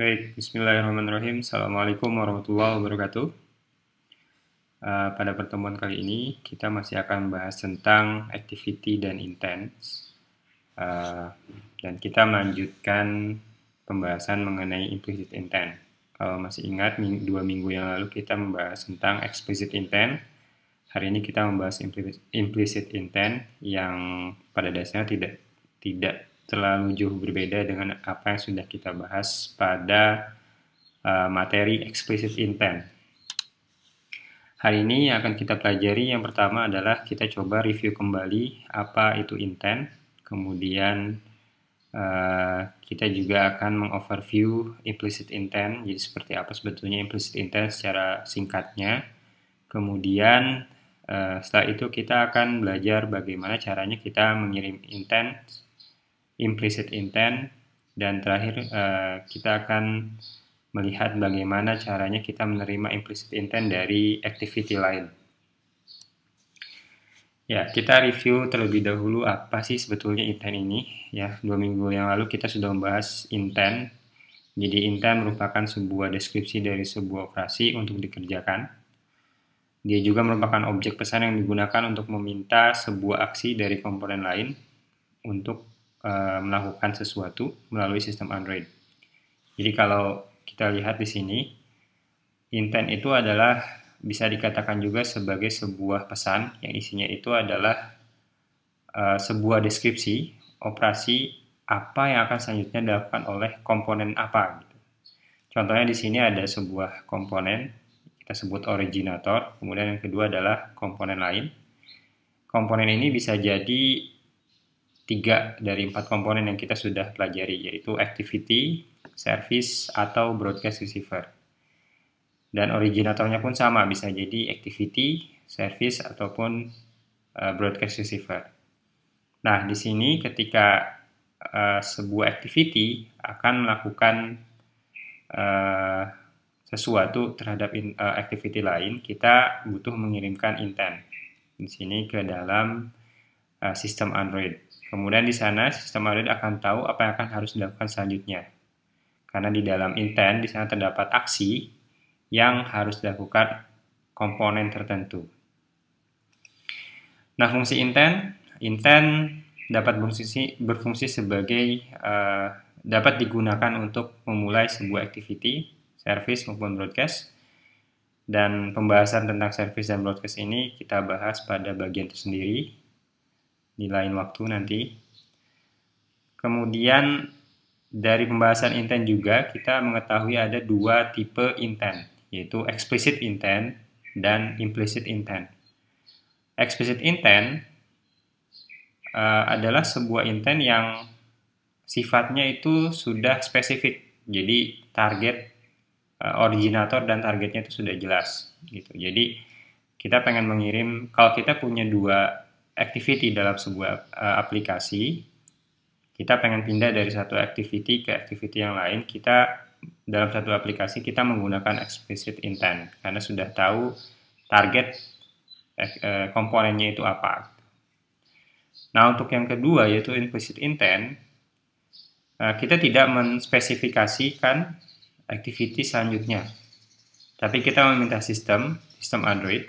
Baik, bismillahirrahmanirrahim. Assalamualaikum warahmatullahi wabarakatuh. Pada pertemuan kali ini, kita masih akan membahas tentang activity dan intent. Dan kita melanjutkan pembahasan mengenai implicit intent. Kalau masih ingat, 2 minggu yang lalu kita membahas tentang explicit intent. Hari ini kita membahas implicit intent yang pada dasarnya tidak terlalu jauh berbeda dengan apa yang sudah kita bahas pada materi explicit intent. Hari ini yang akan kita pelajari yang pertama adalah kita coba review kembali apa itu intent. Kemudian kita juga akan mengoverview implicit intent. Jadi seperti apa sebetulnya implicit intent secara singkatnya. Kemudian setelah itu kita akan belajar bagaimana caranya kita mengirim intent, implicit intent, dan terakhir kita akan melihat bagaimana caranya kita menerima implicit intent dari activity lain. Ya, kita review terlebih dahulu apa sih sebetulnya intent ini. Ya, 2 minggu yang lalu kita sudah membahas intent. Jadi intent merupakan sebuah deskripsi dari sebuah operasi untuk dikerjakan. Dia juga merupakan objek pesan yang digunakan untuk meminta sebuah aksi dari komponen lain untuk melakukan sesuatu melalui sistem Android. Jadi kalau kita lihat di sini, intent itu adalah bisa dikatakan juga sebagai sebuah pesan yang isinya itu adalah sebuah deskripsi operasi apa yang akan selanjutnya dilakukan oleh komponen apa. Gitu. Contohnya di sini ada sebuah komponen, kita sebut originator, kemudian yang kedua adalah komponen lain. Komponen ini bisa jadi 3 dari 4 komponen yang kita sudah pelajari, yaitu activity, service, atau broadcast receiver. Dan originatornya pun sama, bisa jadi activity, service, ataupun broadcast receiver. Nah, di sini ketika sebuah activity akan melakukan sesuatu terhadap activity lain, kita butuh mengirimkan intent di sini ke dalam sistem Android. Kemudian di sana sistem Android akan tahu apa yang akan harus dilakukan selanjutnya. Karena di dalam intent di sana terdapat aksi yang harus dilakukan komponen tertentu. Nah, fungsi intent dapat berfungsi sebagai dapat digunakan untuk memulai sebuah activity, service maupun broadcast. Dan pembahasan tentang service dan broadcast ini kita bahas pada bagian tersendiri di lain waktu nanti. Kemudian dari pembahasan intent juga kita mengetahui ada 2 tipe intent, yaitu explicit intent dan implicit intent. Explicit intent adalah sebuah intent yang sifatnya itu sudah spesifik. Jadi target originator dan targetnya itu sudah jelas gitu. Jadi kita pengen mengirim, kalau kita punya 2 activity dalam sebuah aplikasi, kita pengen pindah dari satu activity ke activity yang lain, kita dalam satu aplikasi kita menggunakan explicit intent karena sudah tahu target komponennya itu apa. Nah, untuk yang kedua yaitu implicit intent, kita tidak menspesifikasikan activity selanjutnya, tapi kita meminta sistem Android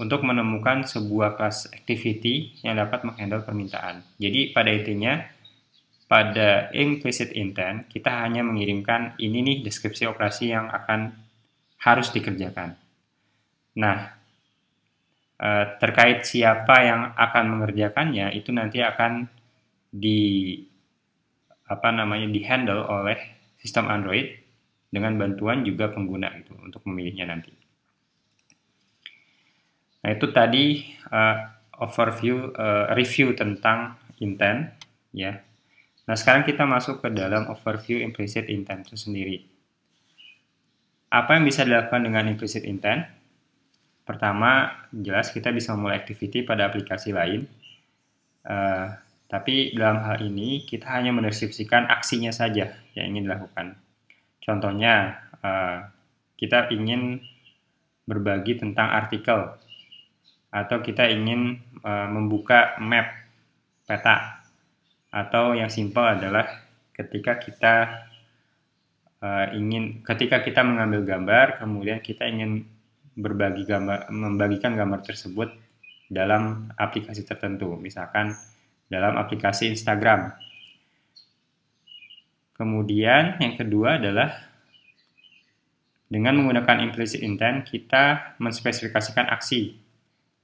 untuk menemukan sebuah kelas activity yang dapat menghandle permintaan. Jadi pada intinya, pada implicit intent, kita hanya mengirimkan ini nih deskripsi operasi yang akan harus dikerjakan. Nah, terkait siapa yang akan mengerjakannya, itu nanti akan di-handle oleh sistem Android dengan bantuan juga pengguna itu untuk memilihnya nanti. Nah, itu tadi review tentang intent ya. Nah, sekarang kita masuk ke dalam overview implicit intent itu sendiri. Apa yang bisa dilakukan dengan implicit intent? Pertama, jelas kita bisa memulai activity pada aplikasi lain. Tapi dalam hal ini kita hanya mendeskripsikan aksinya saja yang ingin dilakukan. Contohnya, kita ingin berbagi tentang artikel atau kita ingin membuka map peta, atau yang simpel adalah ketika kita ketika kita mengambil gambar, kemudian kita ingin membagikan gambar tersebut dalam aplikasi tertentu, misalkan dalam aplikasi Instagram. Kemudian yang kedua adalah dengan menggunakan implicit intent, kita menspesifikasikan aksi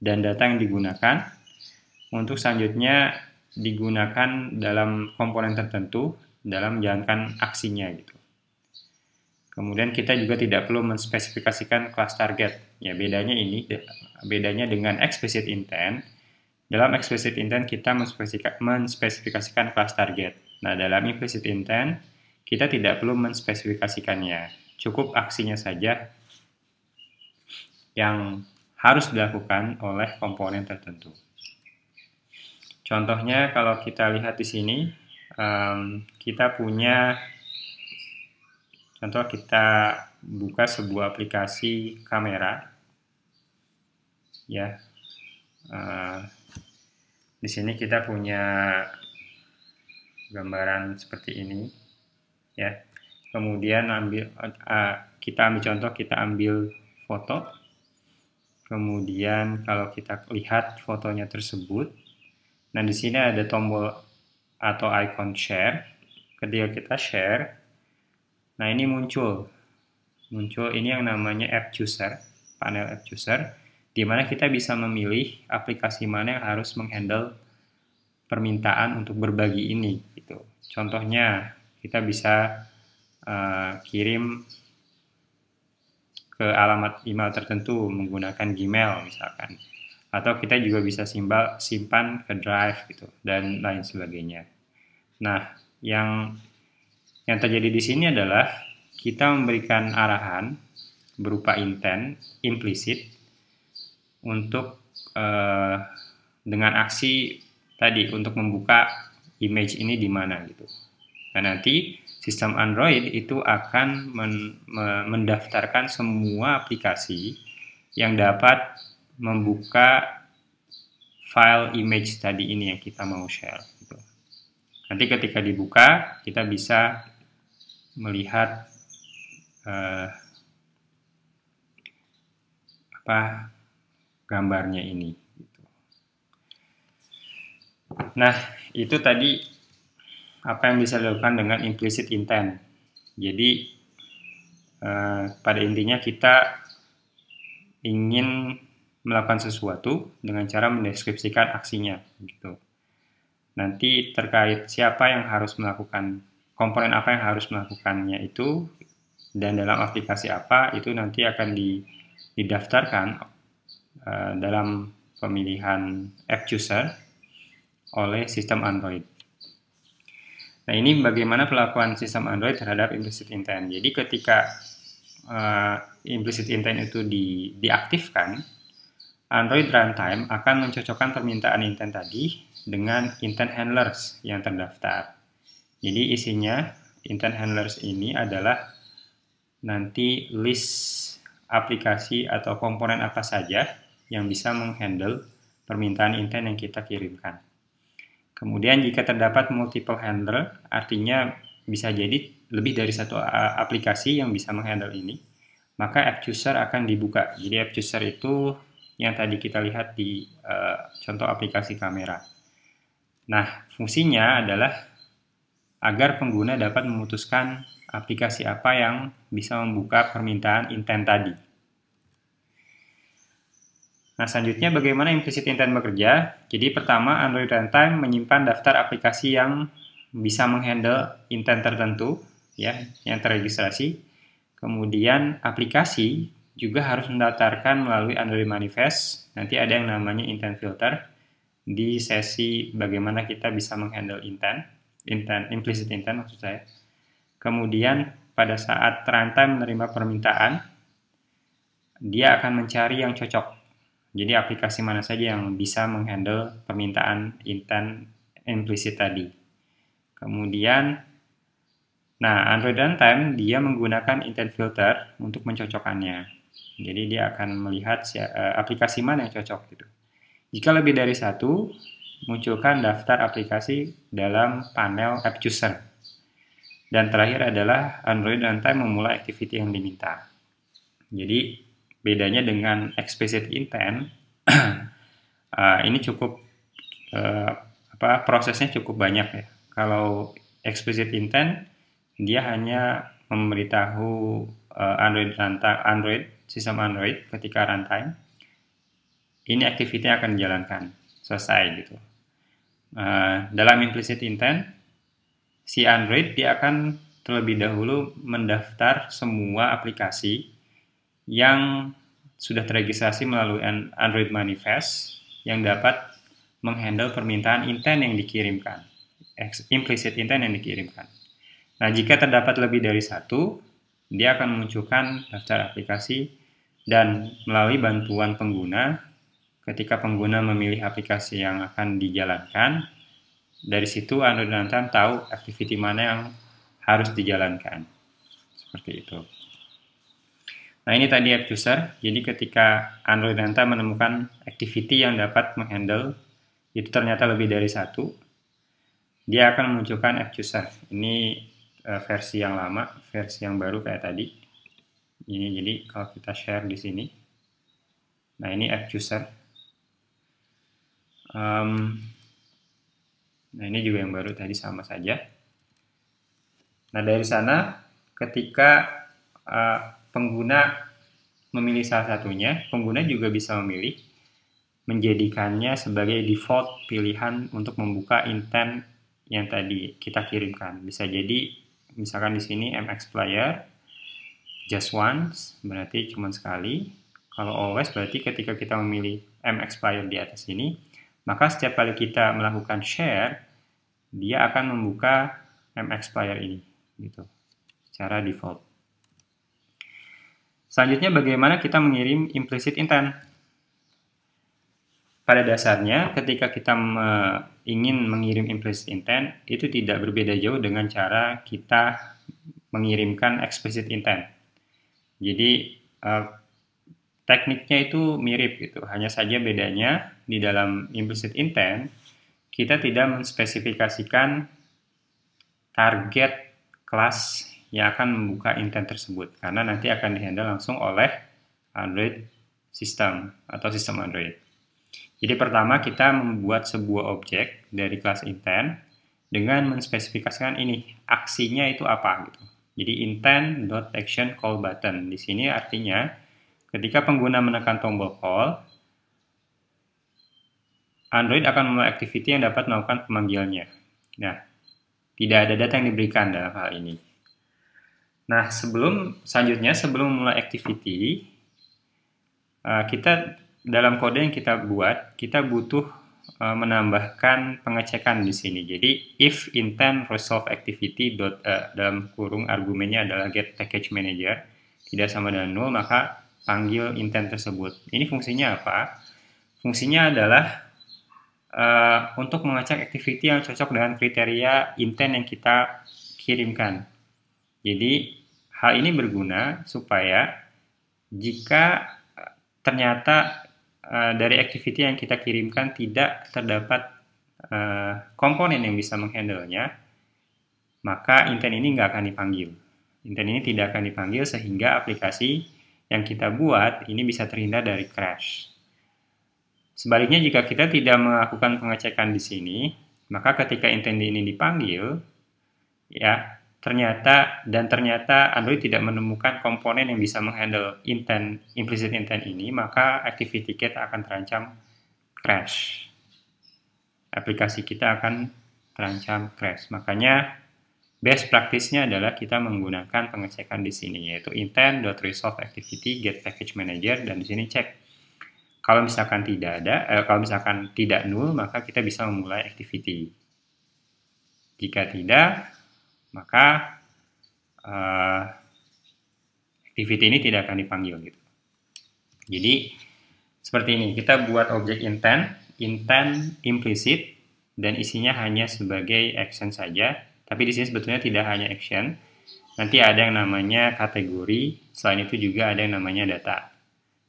dan data yang digunakan untuk selanjutnya digunakan dalam komponen tertentu dalam menjalankan aksinya gitu. Kemudian kita juga tidak perlu menspesifikasikan kelas target. Ya, bedanya dengan explicit intent. Dalam explicit intent kita menspesifikasikan kelas target. Nah, dalam implicit intent kita tidak perlu menspesifikasikannya. Cukup aksinya saja yang harus dilakukan oleh komponen tertentu. Contohnya kalau kita lihat di sini, kita punya contoh, kita buka sebuah aplikasi kamera, ya. Di sini kita punya gambaran seperti ini, ya. Kemudian kita ambil contoh, kita ambil foto. Kemudian kalau kita lihat fotonya tersebut, nah di sini ada tombol atau icon share. Ketika kita share, nah ini muncul ini yang namanya app chooser, panel app chooser, di mana kita bisa memilih aplikasi mana yang harus menghandle permintaan untuk berbagi ini gitu. Contohnya kita bisa kirim ke alamat email tertentu menggunakan Gmail misalkan, atau kita juga bisa simpan ke Drive gitu dan lain sebagainya. Nah, yang terjadi di sini adalah kita memberikan arahan berupa intent implisit untuk dengan aksi tadi untuk membuka image ini di mana gitu. Nah, nanti sistem Android itu akan mendaftarkan semua aplikasi yang dapat membuka file image tadi ini yang kita mau share gitu. Nanti ketika dibuka kita bisa melihat gambarnya ini gitu. Nah, itu tadi apa yang bisa dilakukan dengan implicit intent. Jadi pada intinya kita ingin melakukan sesuatu dengan cara mendeskripsikan aksinya gitu. Nanti terkait siapa yang harus melakukan, komponen apa yang harus melakukannya itu, dan dalam aplikasi apa, itu nanti akan didaftarkan dalam pemilihan app chooser oleh sistem Android. Nah, ini bagaimana pelakuan sistem Android terhadap implicit intent. Jadi ketika implicit intent itu diaktifkan, Android runtime akan mencocokkan permintaan intent tadi dengan intent handlers yang terdaftar. Jadi isinya intent handlers ini adalah nanti list aplikasi atau komponen apa saja yang bisa menghandle permintaan intent yang kita kirimkan. Kemudian jika terdapat multiple handler, artinya bisa jadi lebih dari satu aplikasi yang bisa menghandle ini, maka app chooser akan dibuka. Jadi app chooser itu yang tadi kita lihat di contoh aplikasi kamera. Nah, fungsinya adalah agar pengguna dapat memutuskan aplikasi apa yang bisa membuka permintaan intent tadi. Nah, selanjutnya bagaimana implicit intent bekerja? Jadi pertama, Android Runtime menyimpan daftar aplikasi yang bisa menghandle intent tertentu, ya, yang terregistrasi. Kemudian aplikasi juga harus mendaftarkan melalui Android Manifest. Nanti ada yang namanya intent filter di sesi bagaimana kita bisa menghandle implicit intent maksud saya. Kemudian pada saat runtime menerima permintaan, dia akan mencari yang cocok. Jadi aplikasi mana saja yang bisa menghandle permintaan intent implicit tadi. Kemudian, Android Runtime dia menggunakan intent filter untuk mencocokkannya. Jadi dia akan melihat aplikasi mana yang cocok gitu. Jika lebih dari satu, munculkan daftar aplikasi dalam panel app chooser. Dan terakhir adalah Android runtime memulai activity yang diminta. Jadi bedanya dengan explicit intent, ini cukup prosesnya cukup banyak ya. Kalau explicit intent dia hanya memberitahu sistem Android ketika runtime ini activity akan dijalankan, selesai gitu. Dalam implicit intent, si Android dia akan terlebih dahulu mendaftar semua aplikasi yang sudah terregistrasi melalui Android Manifest yang dapat menghandle permintaan intent yang dikirimkan, implicit intent yang dikirimkan. Nah, jika terdapat lebih dari satu, dia akan memunculkan daftar aplikasi dan melalui bantuan pengguna, ketika pengguna memilih aplikasi yang akan dijalankan, dari situ Android runtime tahu activity mana yang harus dijalankan. Seperti itu. Nah, ini tadi app user. Jadi ketika Android runtime menemukan activity yang dapat menghandle, itu ternyata lebih dari satu, dia akan memunculkan app user. Ini versi yang lama, versi yang baru kayak tadi. Ini jadi kalau kita share di sini. Nah, ini app user. Nah, ini juga yang baru tadi sama saja. Nah, dari sana ketika pengguna memilih salah satunya, pengguna juga bisa memilih menjadikannya sebagai default pilihan untuk membuka intent yang tadi kita kirimkan. Bisa jadi misalkan di sini MX Player just once berarti cuma sekali. Kalau always berarti ketika kita memilih MX Player di atas ini, maka setiap kali kita melakukan share, dia akan membuka MX Player ini, gitu, secara default. Selanjutnya, bagaimana kita mengirim implicit intent? Pada dasarnya, ketika kita ingin mengirim implicit intent, itu tidak berbeda jauh dengan cara kita mengirimkan explicit intent. Jadi, tekniknya itu mirip gitu, hanya saja bedanya di dalam implicit intent kita tidak menspesifikasikan target kelas yang akan membuka intent tersebut karena nanti akan dihandle langsung oleh Android system atau sistem Android. Jadi pertama kita membuat sebuah objek dari kelas intent dengan menspesifikasikan ini aksinya itu apa gitu. Jadi intent.action call button di sini artinya ketika pengguna menekan tombol call, Android akan memulai activity yang dapat melakukan pemanggilannya. Nah, tidak ada data yang diberikan dalam hal ini. Nah, selanjutnya sebelum memulai activity, kita dalam kode yang kita buat, kita butuh menambahkan pengecekan di sini. Jadi, if intent resolve activity dalam kurung argumennya adalah get package manager tidak sama dengan null, maka panggil intent tersebut. Ini fungsinya apa? Fungsinya adalah untuk mengecek activity yang cocok dengan kriteria intent yang kita kirimkan. Jadi, hal ini berguna supaya jika ternyata dari activity yang kita kirimkan tidak terdapat komponen yang bisa menghandle-nya, maka intent ini nggak akan dipanggil. Intent ini tidak akan dipanggil sehingga aplikasi yang kita buat ini bisa terhindar dari crash. Sebaliknya, jika kita tidak melakukan pengecekan di sini, maka ketika intent ini dipanggil, ya ternyata Android tidak menemukan komponen yang bisa menghandle implicit intent ini, maka activity kita akan terancam crash. Aplikasi kita akan terancam crash. Makanya best practice-nya adalah kita menggunakan pengecekan di sini, yaitu intent.resolve activity get package manager, dan di sini cek. Kalau misalkan tidak null, maka kita bisa memulai activity. Jika tidak, maka activity ini tidak akan dipanggil gitu. Jadi seperti ini, kita buat objek intent implicit dan isinya hanya sebagai action saja. Tapi di sini sebetulnya tidak hanya action. Nanti ada yang namanya kategori, selain itu juga ada yang namanya data.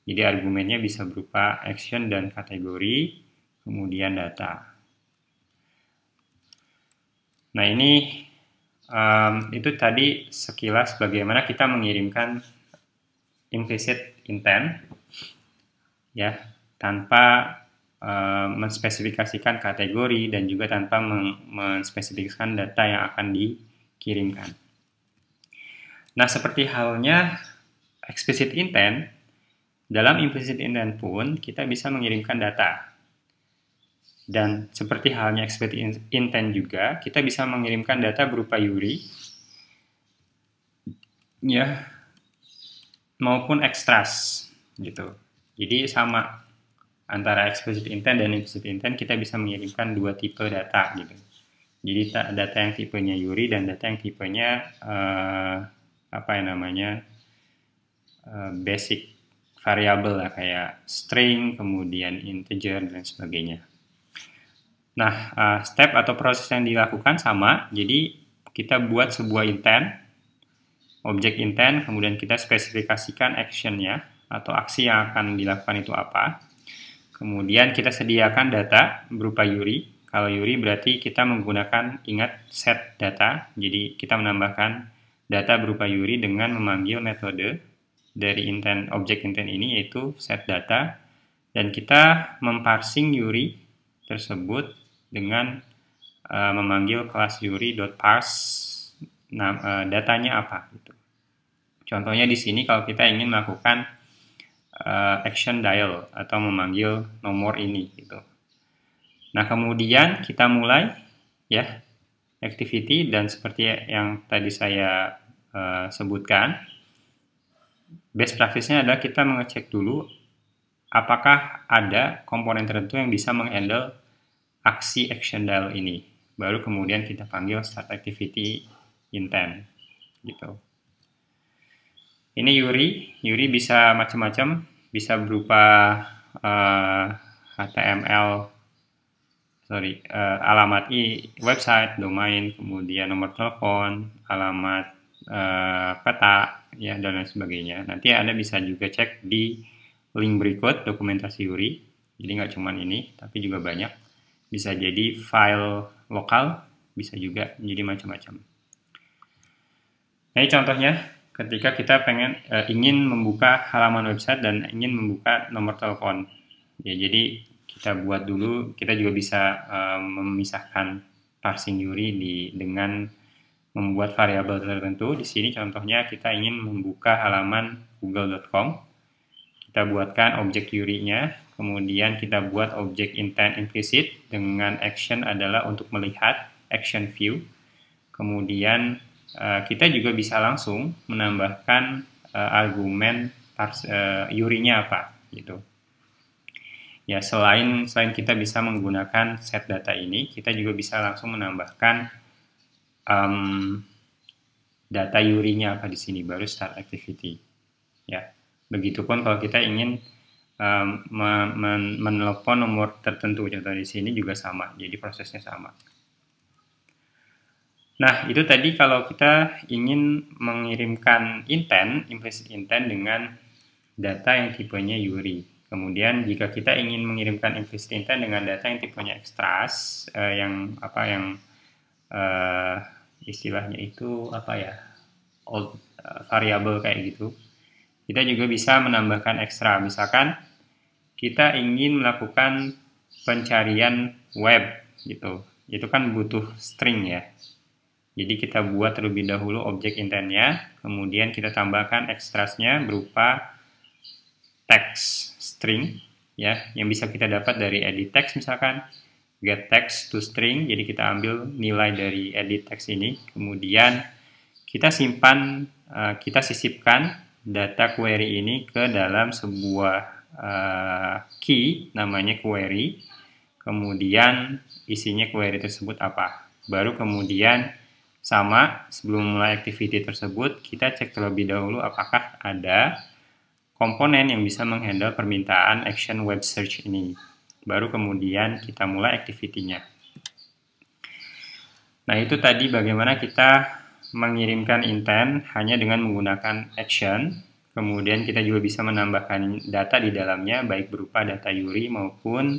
Jadi argumennya bisa berupa action dan kategori, kemudian data. Nah, ini Itu tadi sekilas bagaimana kita mengirimkan implicit intent ya, tanpa menspesifikasikan kategori dan juga tanpa menspesifikasikan data yang akan dikirimkan. Nah, seperti halnya explicit intent, dalam implicit intent pun kita bisa mengirimkan data. Dan seperti halnya explicit intent juga, kita bisa mengirimkan data berupa URI ya, maupun extras gitu. Jadi sama antara explicit intent dan implicit intent, kita bisa mengirimkan dua tipe data gitu. Jadi data yang tipenya URI dan data yang tipenya basic variable lah, kayak string, kemudian integer dan sebagainya. Nah, step atau proses yang dilakukan sama. Jadi kita buat sebuah intent, objek intent, kemudian kita spesifikasikan actionnya atau aksi yang akan dilakukan itu apa. Kemudian kita sediakan data berupa URI. Kalau URI berarti kita menggunakan, ingat, set data. Jadi kita menambahkan data berupa URI dengan memanggil metode dari intent, objek intent ini, yaitu set data. Dan kita memparsing URI tersebut dengan memanggil kelas URI.parse datanya apa gitu. Contohnya di sini kalau kita ingin melakukan action dial atau memanggil nomor ini gitu. Nah, kemudian kita mulai ya activity, dan seperti yang tadi saya sebutkan, best practice-nya adalah kita mengecek dulu apakah ada komponen tertentu yang bisa menghandle aksi action dial ini. Baru kemudian kita panggil start activity intent gitu. Ini URI bisa macam-macam, bisa berupa HTML, alamat website, domain, kemudian nomor telepon, alamat peta, ya, dan lain sebagainya. Nanti Anda bisa juga cek di link berikut dokumentasi URI. Jadi nggak cuma ini, tapi juga banyak. Bisa jadi file lokal, bisa juga jadi macam-macam. Nah, ini contohnya ketika kita ingin membuka halaman website dan ingin membuka nomor telepon. Ya, jadi kita buat dulu, kita juga bisa memisahkan parsing URI dengan membuat variabel tertentu. Di sini contohnya kita ingin membuka halaman google.com. Kita buatkan objek URI-nya, kemudian kita buat objek intent implicit dengan action adalah untuk melihat action view. Kemudian kita juga bisa langsung menambahkan argumen URI-nya apa gitu. Ya, selain kita bisa menggunakan set data ini, kita juga bisa langsung menambahkan data URI-nya apa di sini, baru start activity. Ya, begitupun kalau kita ingin menelepon nomor tertentu, contoh di sini juga sama, jadi prosesnya sama. Nah, itu tadi kalau kita ingin mengirimkan intent, implicit intent dengan data yang tipenya URI. Kemudian jika kita ingin mengirimkan implicit intent dengan data yang tipenya extras, istilahnya itu variabel kayak gitu, kita juga bisa menambahkan ekstra. Misalkan kita ingin melakukan pencarian web gitu, itu kan butuh string ya. Jadi kita buat terlebih dahulu objek intentnya, kemudian kita tambahkan ekstrasnya berupa text string ya, yang bisa kita dapat dari edit text, misalkan get text to string. Jadi kita ambil nilai dari edit text ini, kemudian kita simpan, kita sisipkan data query ini ke dalam sebuah key namanya query. Kemudian isinya query tersebut apa. Baru kemudian sama, sebelum mulai activity tersebut, kita cek terlebih dahulu apakah ada komponen yang bisa menghandle permintaan action web search ini. Baru kemudian kita mulai activity-nya. Nah, itu tadi bagaimana kita mengirimkan intent hanya dengan menggunakan action. Kemudian kita juga bisa menambahkan data di dalamnya, baik berupa data URI maupun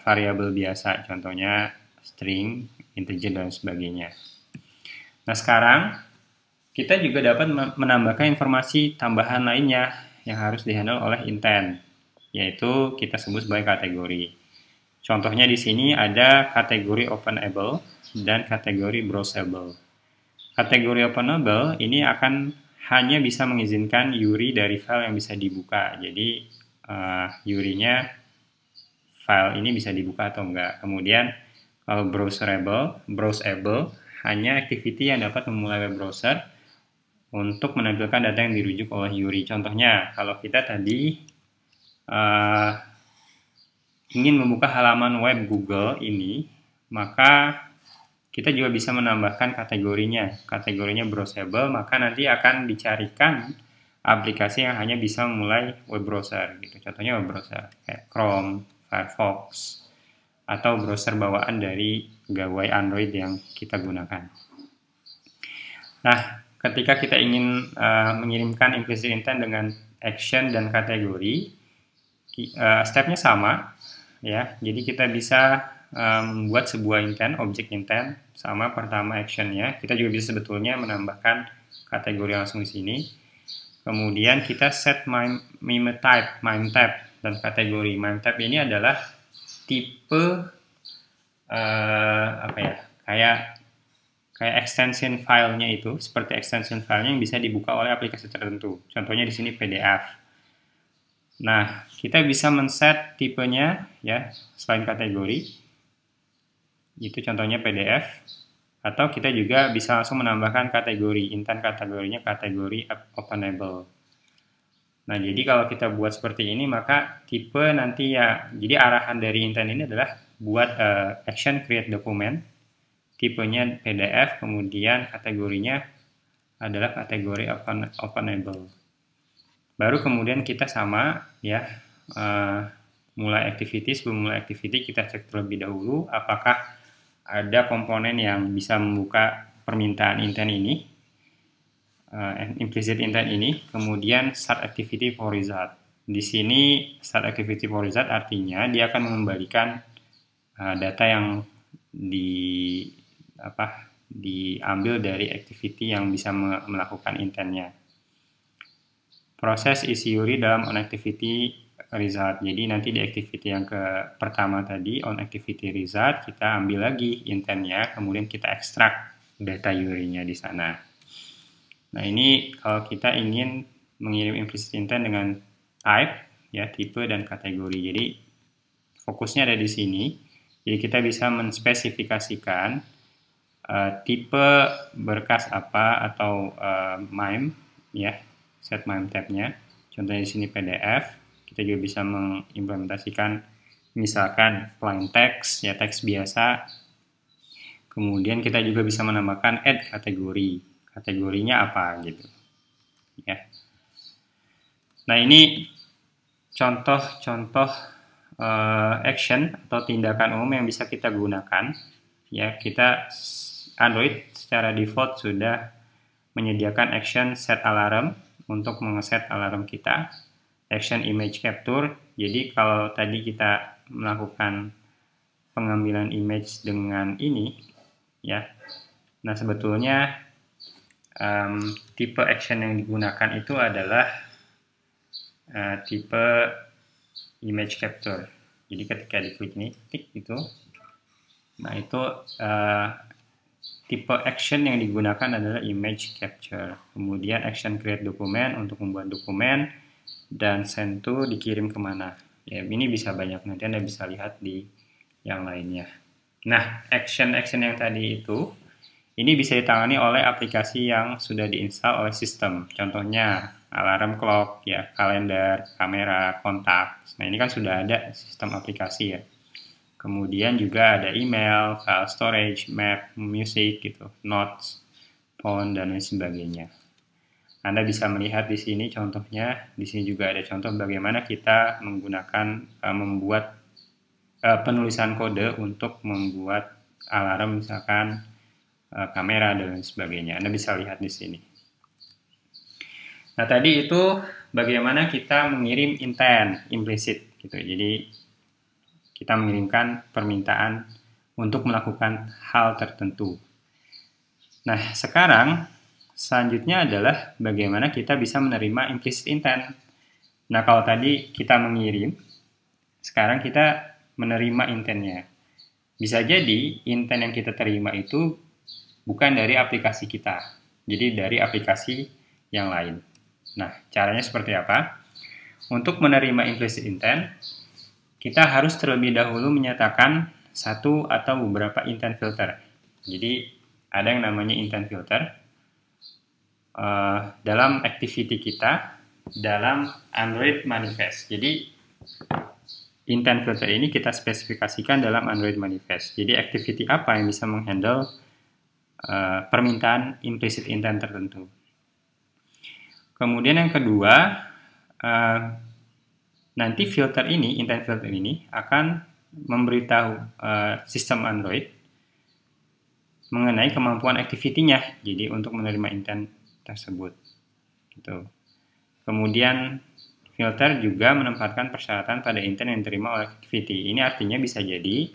variabel biasa, contohnya string, integer, dan sebagainya. Nah, sekarang kita juga dapat menambahkan informasi tambahan lainnya yang harus dihandle oleh intent, yaitu kita sebut sebagai kategori. Contohnya di sini ada kategori openable dan kategori browsable. Kategori openable ini akan hanya bisa mengizinkan URI dari file yang bisa dibuka. Jadi URI-nya file ini bisa dibuka atau enggak. Kemudian kalau browsable hanya activity yang dapat memulai web browser untuk menampilkan data yang dirujuk oleh URI. Contohnya, kalau kita tadi ingin membuka halaman web Google ini, maka kita juga bisa menambahkan kategorinya. Kategorinya browsable, maka nanti akan dicarikan aplikasi yang hanya bisa memulai web browser. Gitu. Contohnya web browser kayak Chrome, Firefox, atau browser bawaan dari gawai Android yang kita gunakan. Nah, ketika kita ingin mengirimkan implicit intent dengan action dan kategori, stepnya sama, ya. Jadi kita bisa membuat sebuah intent, objek intent, sama pertama actionnya. Kita juga bisa sebetulnya menambahkan kategori langsung di sini. Kemudian kita set MIME type dan kategori. MIME type ini adalah tipe kayak extension filenya itu, seperti extension filenya yang bisa dibuka oleh aplikasi tertentu. Contohnya di sini PDF. Nah, kita bisa men-set tipenya ya selain kategori. Itu contohnya PDF. Atau kita juga bisa langsung menambahkan kategori, intent kategorinya kategori openable. Nah, jadi kalau kita buat seperti ini, maka tipe nanti ya, jadi arahan dari intent ini adalah buat action create document, tipenya PDF, kemudian kategorinya adalah kategori openable. Baru kemudian kita sama ya, mulai activity, sebelum mulai activity kita cek terlebih dahulu apakah ada komponen yang bisa membuka permintaan intent ini, implicit intent ini, kemudian start activity for result. Di sini start activity for result artinya dia akan mengembalikan data yang diambil dari activity yang bisa melakukan intentnya. Proses isi URI dalam on activity result. Jadi nanti di activity yang pertama tadi, on activity result, kita ambil lagi intentnya, kemudian kita ekstrak data URI-nya di sana. Nah, ini kalau kita ingin mengirim implicit intent dengan type, ya, tipe dan kategori. Jadi fokusnya ada di sini. Jadi kita bisa menspesifikasikan tipe berkas apa atau MIME, ya, set MIME tab-nya. Contohnya di sini PDF. Kita juga bisa mengimplementasikan misalkan plain text, ya, teks biasa. Kemudian kita juga bisa menambahkan add kategori. Kategorinya apa gitu. Ya. Nah, ini contoh-contoh action atau tindakan umum yang bisa kita gunakan. Ya, kita Android secara default sudah menyediakan action set alarm untuk mengeset alarm kita. Action image capture. Jadi kalau tadi kita melakukan pengambilan image dengan ini, ya. Nah, sebetulnya tipe action yang digunakan itu adalah tipe image capture. Jadi ketika diklik ini, klik gitu. Nah, itu tipe action yang digunakan adalah image capture. Kemudian action create dokumen untuk membuat dokumen, dan send to dikirim kemana. Ya, ini bisa banyak, nanti Anda bisa lihat di yang lainnya. Nah, action-action yang tadi itu, ini bisa ditangani oleh aplikasi yang sudah diinstal oleh sistem. Contohnya, alarm clock, ya, kalender, kamera, kontak. Nah, ini kan sudah ada sistem aplikasi ya. Kemudian juga ada email, file storage, map, music, gitu, notes, phone, dan lain sebagainya. Anda bisa melihat di sini contohnya. Di sini juga ada contoh bagaimana kita menggunakan membuat penulisan kode untuk membuat alarm, misalkan kamera dan lain sebagainya. Anda bisa lihat di sini. Nah, tadi itu bagaimana kita mengirim intent implicit gitu. Jadi kita mengirimkan permintaan untuk melakukan hal tertentu. Nah, sekarang selanjutnya adalah bagaimana kita bisa menerima implicit intent. Nah, kalau tadi kita mengirim, sekarang kita menerima intentnya. Bisa jadi intent yang kita terima itu bukan dari aplikasi kita, jadi dari aplikasi yang lain. Nah, caranya seperti apa? Untuk menerima implicit intent, kita harus terlebih dahulu menyatakan satu atau beberapa intent filter. Jadi, ada yang namanya intent filter dalam activity kita dalam Android Manifest. Jadi, intent filter ini kita spesifikasikan dalam Android Manifest. Jadi, activity apa yang bisa menghandle permintaan implicit intent tertentu. Kemudian yang kedua, nanti filter ini, intent filter ini akan memberitahu sistem Android mengenai kemampuan activity-nya, jadi untuk menerima intent tersebut. Gitu. Kemudian filter juga menempatkan persyaratan pada intent yang diterima oleh activity. Ini artinya bisa jadi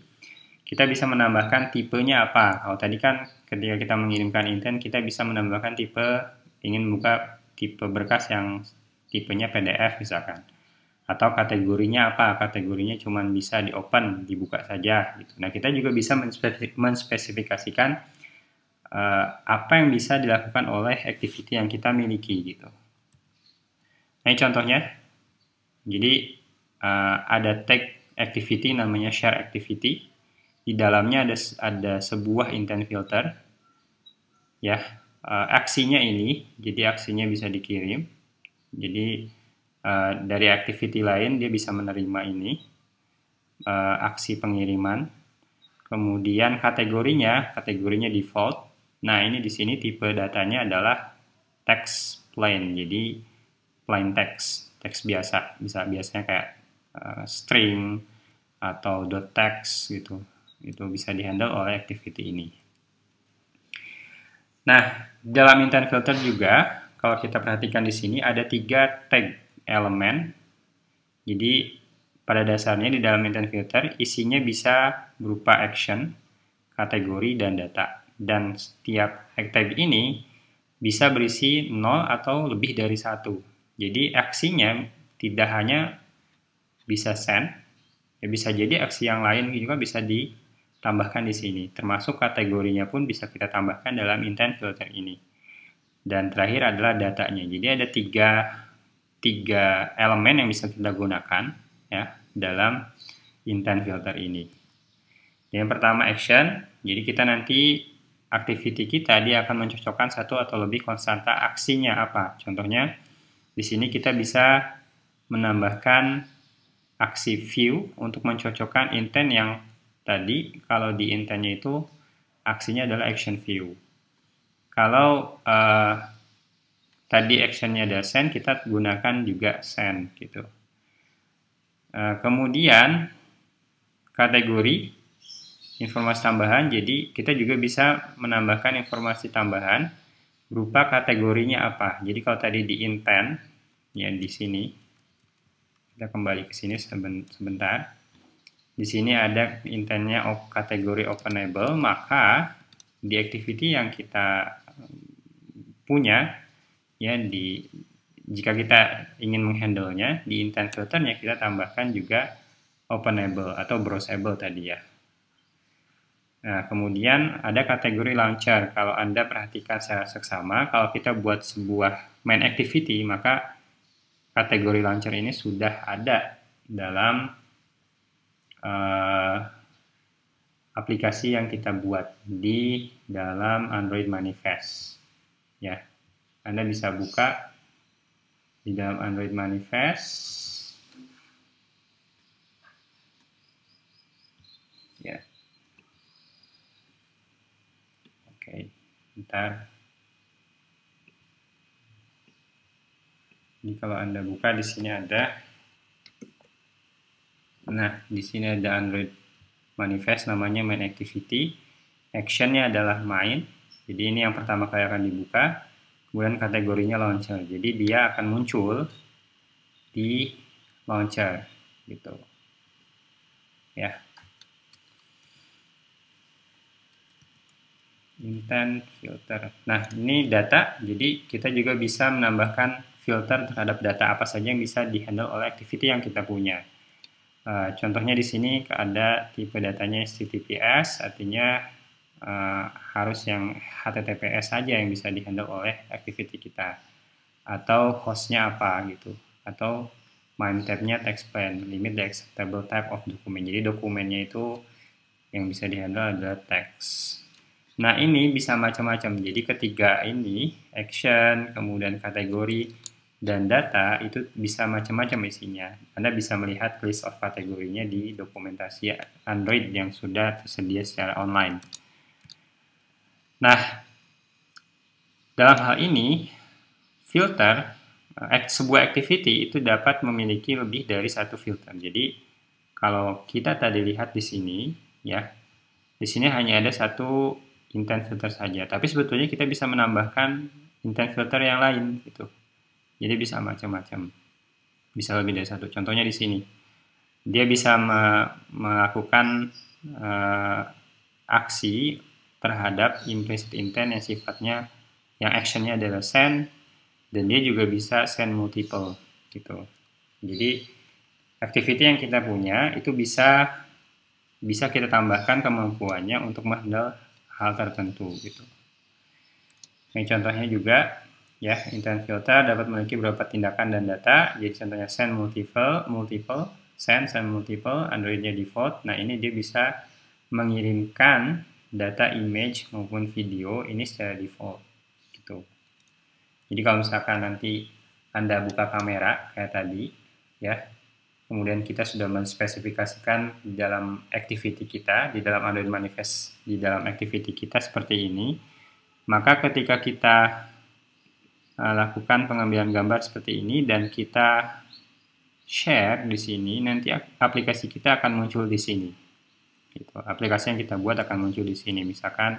kita bisa menambahkan tipenya apa. Kalau tadi kan ketika kita mengirimkan intent, kita bisa menambahkan tipe, ingin buka tipe berkas yang tipenya PDF misalkan. Atau kategorinya apa? Kategorinya cuma bisa di open, dibuka saja. Gitu. Nah, kita juga bisa menspesifikasikan apa yang bisa dilakukan oleh activity yang kita miliki. Gitu. Nah, ini contohnya. Jadi, ada tag activity namanya share activity. Di dalamnya ada sebuah intent filter, ya. Aksinya ini, jadi aksinya bisa dikirim. Jadi dari activity lain dia bisa menerima ini aksi pengiriman. Kemudian kategorinya default. Nah, ini di sini tipe datanya adalah text plain, jadi plain text biasa, biasanya kayak string atau .text gitu. Itu bisa dihandle oleh activity ini. Nah, dalam intent filter juga, kalau kita perhatikan di sini ada 3 tag elemen. Jadi, pada dasarnya di dalam intent filter, isinya bisa berupa action, kategori, dan data. Dan setiap tag ini bisa berisi 0 atau lebih dari 1. Jadi, aksinya tidak hanya bisa send, ya bisa jadi aksi yang lain juga bisa ditambahkan di sini, termasuk kategorinya pun bisa kita tambahkan dalam intent filter ini. Dan terakhir adalah datanya. Jadi ada tiga elemen yang bisa kita gunakan ya dalam intent filter ini. Yang pertama action. Jadi kita nanti activity kita dia akan mencocokkan satu atau lebih konstanta aksinya apa. Contohnya di sini kita bisa menambahkan aksi view untuk mencocokkan intent yang tadi. Kalau di intentnya itu aksinya adalah action view. Kalau tadi actionnya ada send, kita gunakan juga send gitu. Kemudian kategori informasi tambahan, jadi kita juga bisa menambahkan informasi tambahan berupa kategorinya apa. Jadi kalau tadi di intent, ya di sini kita kembali ke sini sebentar. Di sini ada intentnya kategori openable, maka di activity yang kita punya, ya jika kita ingin menghandle-nya, di intent filternya kita tambahkan juga openable atau browsable tadi ya. Nah, kemudian ada kategori launcher. Kalau Anda perhatikan secara seksama, kalau kita buat sebuah main activity, maka kategori launcher ini sudah ada dalam aplikasi yang kita buat di dalam Android Manifest. Ya, Anda bisa buka di dalam Android Manifest. Ya. Oke, bentar. Jadi kalau Anda buka di sini ada. Nah, di sini ada Android Manifest namanya main activity. Actionnya adalah main. Jadi ini yang pertama kali akan dibuka. Kemudian kategorinya launcher. Jadi dia akan muncul di launcher gitu. Ya. intent filter. Nah, ini data, jadi kita juga bisa menambahkan filter terhadap data apa saja yang bisa dihandle oleh activity yang kita punya. Contohnya di sini ada tipe datanya HTTPS, artinya harus yang HTTPS saja yang bisa dihandle oleh activity kita. Atau hostnya apa gitu. Atau MIME tab-nya text plain, limit the acceptable type of document. Jadi dokumennya itu yang bisa dihandle adalah teks. Nah, ini bisa macam-macam. Jadi ketiga ini, action, kemudian kategori, dan data itu bisa macam-macam isinya. Anda bisa melihat list of kategorinya di dokumentasi Android yang sudah tersedia secara online. Nah, dalam hal ini, filter, sebuah activity itu dapat memiliki lebih dari satu filter. Jadi, kalau kita tadi lihat di sini, ya, di sini hanya ada satu intent filter saja. Tapi sebetulnya kita bisa menambahkan intent filter yang lain, gitu. Jadi bisa macam-macam. Bisa lebih dari satu. Contohnya di sini. Dia bisa melakukan aksi terhadap implicit intent yang sifatnya, yang actionnya adalah send, dan dia juga bisa send multiple, gitu. Jadi, activity yang kita punya itu bisa kita tambahkan kemampuannya untuk menghandle hal tertentu, gitu. Yang contohnya juga, ya, intent filter dapat memiliki beberapa tindakan dan data. Jadi contohnya send multiple, send multiple, Androidnya default. Nah, ini dia bisa mengirimkan data image maupun video ini secara default, gitu. Jadi kalau misalkan nanti Anda buka kamera kayak tadi, ya, kemudian kita sudah menspesifikasikan di dalam activity kita, di dalam Android manifest, di dalam activity kita seperti ini, maka ketika kita lakukan pengambilan gambar seperti ini dan kita share di sini, nanti aplikasi kita akan muncul di sini. Gitu. Aplikasi yang kita buat akan muncul di sini, misalkan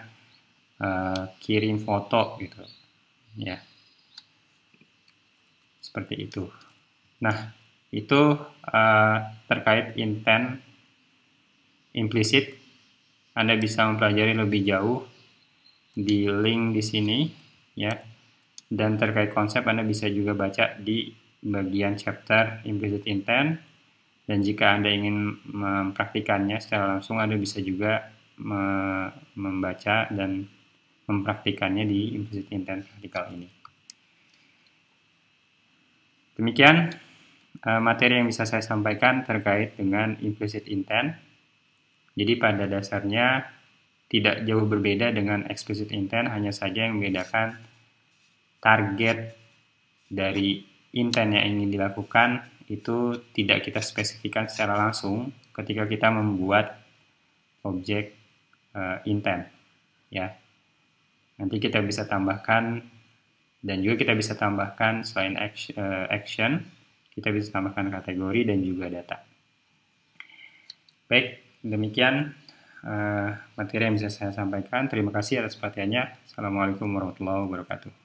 kirim foto, gitu, ya, seperti itu. Nah, itu terkait intent implicit. Anda bisa mempelajari lebih jauh di link di sini, ya. Dan terkait konsep Anda bisa juga baca di bagian chapter implicit intent. Dan jika Anda ingin mempraktikannya secara langsung, Anda bisa juga membaca dan mempraktikannya di implicit intent practical ini. Demikian materi yang bisa saya sampaikan terkait dengan implicit intent. Jadi pada dasarnya tidak jauh berbeda dengan explicit intent, hanya saja yang membedakan target dari intent yang ingin dilakukan itu tidak kita spesifikkan secara langsung ketika kita membuat objek intent, ya. Nanti kita bisa tambahkan, dan juga kita bisa tambahkan selain action, kita bisa tambahkan kategori dan juga data. Baik, demikian materi yang bisa saya sampaikan. Terima kasih atas perhatiannya. Assalamualaikum warahmatullahi wabarakatuh.